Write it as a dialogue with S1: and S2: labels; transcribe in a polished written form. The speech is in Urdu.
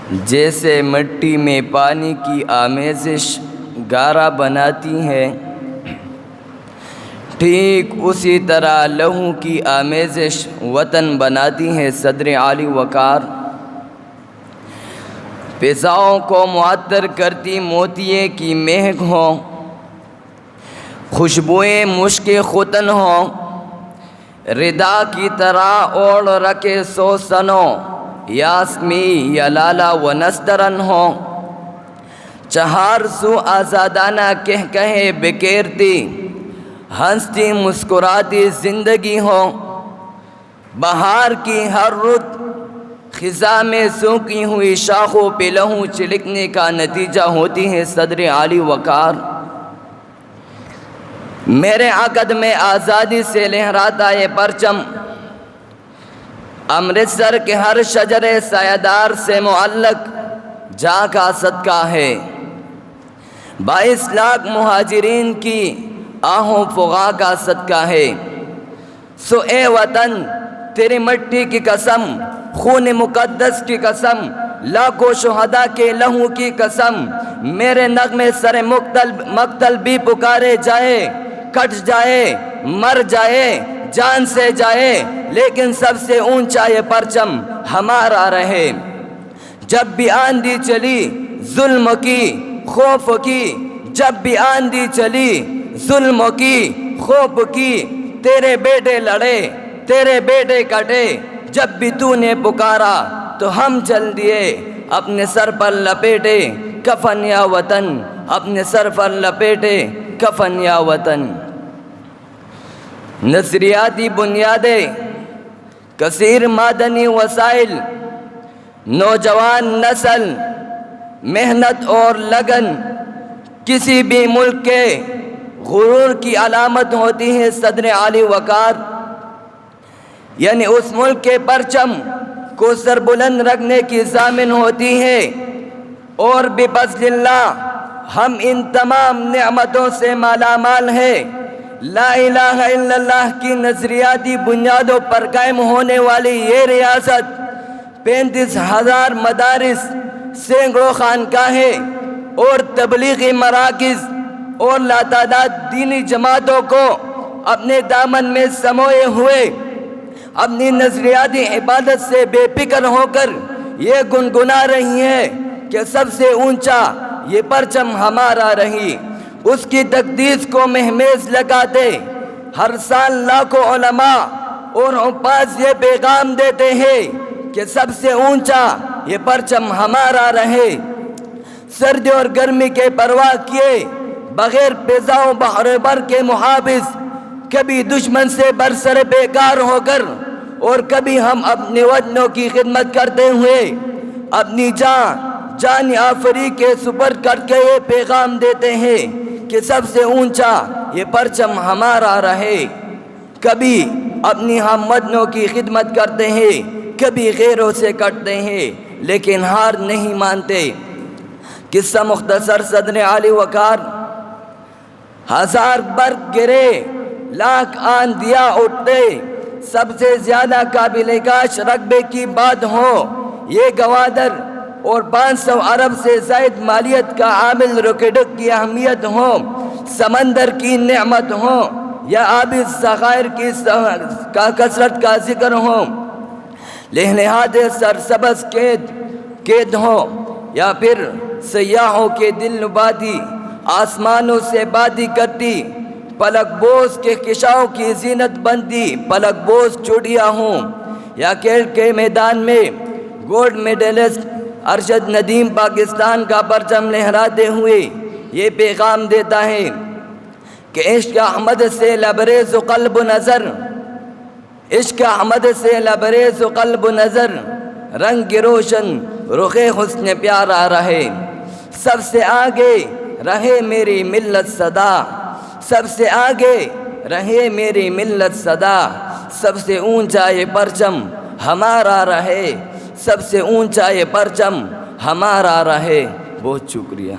S1: جیسے مٹی میں پانی کی آمیزش گارا بناتی ہے، ٹھیک اسی طرح لہو کی آمیزش وطن بناتی ہے۔ صدر عالی وقار فضاؤں کو معطر کرتی موتیے کی مہک ہو، خوشبوئیں مشک ختن ہو، ردا کی طرح اوڑھ رکھے سوسنو یاسمی یا لالا و نسترن ہو، چہار سو آزادانہ کہے بکیرتی ہنستی مسکراتی زندگی ہو، بہار کی ہر رت خزاں میں سونکی ہوئی شاخوں پہ لہو چلکنے کا نتیجہ ہوتی ہے۔ صدر عالی وقار میرے عقد میں آزادی سے لہراتا یہ پرچم، امرتسر کے ہر شجرے سایہ سے معلق جا کا صدقہ ہے، 22 لاکھ مہاجرین کی آہوں فغاں کا صدقہ ہے۔ سو اے وطن تیری مٹی کی قسم، خون مقدس کی قسم، لاکھوں شہداء کے لہو کی قسم، میرے نغمے سر مقتل بھی پکارے جائے، کٹ جائے مر جائے جان سے جائے، لیکن سب سے اونچا یہ پرچم ہمارا رہے۔ جب بھی آندھی چلی ظلم کی خوف کی، جب بھی آندھی چلی ظلم کی خوف کی، تیرے بیٹے لڑے تیرے بیٹے کٹے، جب بھی تو نے پکارا تو ہم چل دیے، اپنے سر پر لپیٹے کفن یا وطن، اپنے سر پر لپیٹے کفن یا وطن۔ نظریاتی بنیادیں، کثیر معدنی وسائل، نوجوان نسل، محنت اور لگن کسی بھی ملک کے غرور کی علامت ہوتی ہے۔ صدر عالی وقار یعنی اس ملک کے پرچم کو سربلند رکھنے کی ضامن ہوتی ہے، اور بفضل اللہ ہم ان تمام نعمتوں سے مالا مال ہیں۔ لا الہ الا اللہ کی نظریاتی بنیادوں پر قائم ہونے والی یہ ریاست 35,000 مدارس، سینکڑوں خانقاہیں اور تبلیغی مراکز اور لاتعداد دینی جماعتوں کو اپنے دامن میں سموئے ہوئے اپنی نظریاتی عبادت سے بے فکر ہو کر یہ گنگنا رہی ہے کہ سب سے اونچا یہ پرچم ہمارا رہی۔ اس کی تقدیس کو مہمیز لگاتے ہر سال لاکھوں علماء اور حفاظ یہ پیغام دیتے ہیں کہ سب سے اونچا یہ پرچم ہمارا رہے۔ سردی اور گرمی کے پرواہ کیے بغیر فضاؤں بحر بر کے محافظ، کبھی دشمن سے برسر بیکار ہو کر اور کبھی ہم اپنے وطنوں کی خدمت کرتے ہوئے اپنی جان آفری کے سپرد کر کے یہ پیغام دیتے ہیں کہ سب سے اونچا یہ پرچم ہمارا رہے۔ کبھی اپنی ہم وطنوں کی خدمت کرتے ہیں، کبھی غیروں سے کٹتے ہیں، لیکن ہار نہیں مانتے۔ قصہ مختصر، صدر عالی وقار 1000 برق گرے لاکھ آندھیاں اٹھتے، سب سے زیادہ قابل کاش رقبے کی بات ہو یہ گوادر، اور 500 ارب سے زائد مالیت کا عامل روکیڈک کی اہمیت ہو، سمندر کی نعمت ہو یا آبی ذخائر کی کثرت کا ذکر ہو، لہلہات سرسبز قید ہو، یا پھر سیاحوں کے دل نباتی آسمانوں سے باتیں کرتی پلک بوز کے کشاؤں کی زینت بنتی پلک بوز چوٹیاں ہوں، یا کھیل کے میدان میں گولڈ میڈلسٹ ارشد ندیم پاکستان کا پرچم لہراتے ہوئے یہ پیغام دیتا ہے کہ عشق احمد سے لبریز قلب نظر، عشق احمد سے لبریز قلب نظر، رنگ روشن رخ حسن پیارا رہے، سب سے آگے رہے میری ملت صدا، سب سے آگے رہے میری ملت صدا، سب سے اونچا یہ پرچم ہمارا رہے، سب سے اونچا یہ پرچم ہمارا رہے۔ بہت شکریہ۔